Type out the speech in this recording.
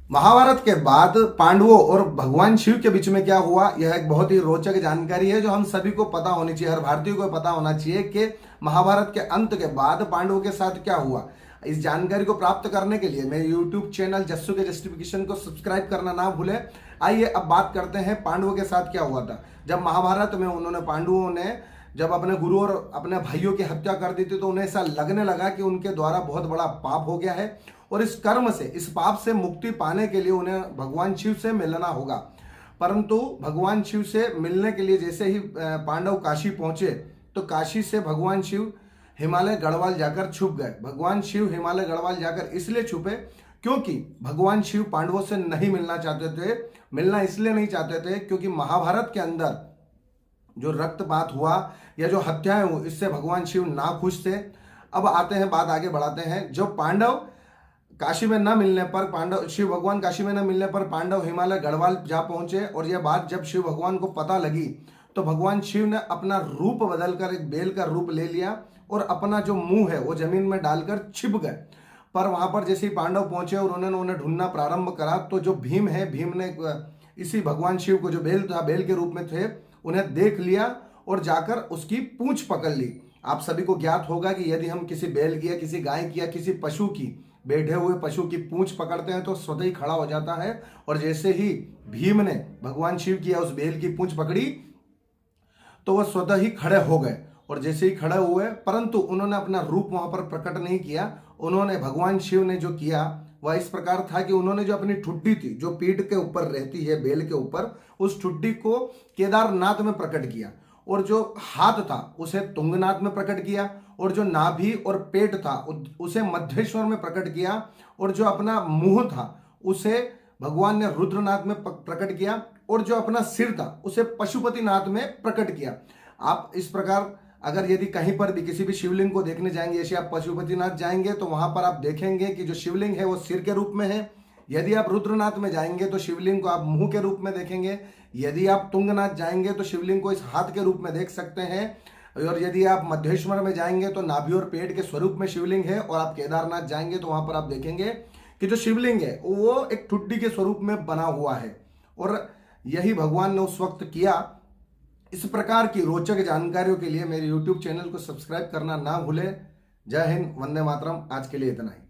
महाभारत के बाद पांडवों और भगवान शिव के बीच में क्या हुआ, यह एक बहुत ही रोचक जानकारी है जो हम सभी को पता होनी चाहिए, हर भारतीय को पता होना चाहिए कि महाभारत के अंत के बाद पांडवों के साथ क्या हुआ। इस जानकारी को प्राप्त करने के लिए मेरे YouTube चैनल जस्सू के जस्टिफिकेशन को सब्सक्राइब करना ना भूले। आइए अब बात करते हैं पांडवों के साथ क्या हुआ था। जब महाभारत में उन्होंने पांडवों ने जब अपने गुरु और अपने भाइयों की हत्या कर दी थी तो उन्हें ऐसा लगने लगा कि उनके द्वारा बहुत बड़ा पाप हो गया है और इस कर्म से, इस पाप से मुक्ति पाने के लिए उन्हें भगवान शिव से मिलना होगा। परंतु भगवान शिव से मिलने के लिए जैसे ही पांडव काशी पहुंचे तो काशी से भगवान शिव हिमालय गढ़वाल जाकर छुप गए। भगवान शिव हिमालय गढ़वाल जाकर इसलिए छुपे क्योंकि भगवान शिव पांडवों से नहीं मिलना चाहते थे। मिलना इसलिए नहीं चाहते थे क्योंकि महाभारत के अंदर जो रक्तपात हुआ या जो हत्याएं हुई इससे भगवान शिव ना खुश थे। अब आते हैं, बात आगे बढ़ाते हैं। जो पांडव काशी में न मिलने पर, पांडव शिव भगवान काशी में न मिलने पर पांडव हिमालय गढ़वाल जा पहुंचे और यह बात जब शिव भगवान को पता लगी तो भगवान शिव ने अपना रूप बदलकर एक बेल का रूप ले लिया और अपना जो मुंह है वो जमीन में डालकर छिप गए। पर वहां पर जैसे ही पांडव पहुंचे और उन्होंने उन्हें ढूंढना प्रारंभ करा तो जो भीम है, भीम ने इसी भगवान शिव को जो बेल था, बेल के रूप में थे, उन्हें देख लिया और जाकर उसकी पूंछ पकड़ ली। आप सभी को ज्ञात होगा कि यदि हम किसी बैल की या किसी गाय की या किसी पशु की, बैठे हुए पशु की पूंछ पकड़ते हैं तो स्वतः ही खड़ा हो जाता है। और जैसे ही भीम ने भगवान शिव की या उस बैल की पूंछ पकड़ी तो वह स्वतः ही खड़े हो गए। और जैसे ही खड़े हुए, परंतु उन्होंने अपना रूप वहां पर प्रकट नहीं किया। उन्होंने, भगवान शिव ने जो किया वह इस प्रकार था कि उन्होंने जो अपनी ठुड्डी थी, जो पीठ के ऊपर रहती है बेल के ऊपर, उस ठुड्डी को केदारनाथ में प्रकट किया और जो हाथ था उसे तुंगनाथ में प्रकट किया और जो नाभि और पेट था उसे मध्येश्वर में प्रकट किया और जो अपना मुंह था उसे भगवान ने रुद्रनाथ में प्रकट किया और जो अपना सिर था उसे पशुपतिनाथ में प्रकट किया। आप इस प्रकार अगर यदि कहीं पर भी किसी भी शिवलिंग को देखने जाएंगे, जैसे आप पशुपतिनाथ जाएंगे तो वहां पर आप देखेंगे कि जो शिवलिंग है वो सिर के रूप में है। यदि आप रुद्रनाथ में जाएंगे तो शिवलिंग को आप मुंह के रूप में देखेंगे। यदि आप तुंगनाथ जाएंगे तो शिवलिंग को इस हाथ के रूप में देख सकते हैं। और यदि आप मध्येश्वर में जाएंगे तो नाभि और पेट के स्वरूप में शिवलिंग है। और आप केदारनाथ जाएंगे तो वहां पर आप देखेंगे कि जो शिवलिंग है वो एक ठुड्डी के स्वरूप में बना हुआ है। और यही भगवान ने उस वक्त किया। इस प्रकार की रोचक जानकारियों के लिए मेरे YouTube चैनल को सब्सक्राइब करना ना भूले। जय हिंद, वंदे मातरम। आज के लिए इतना ही।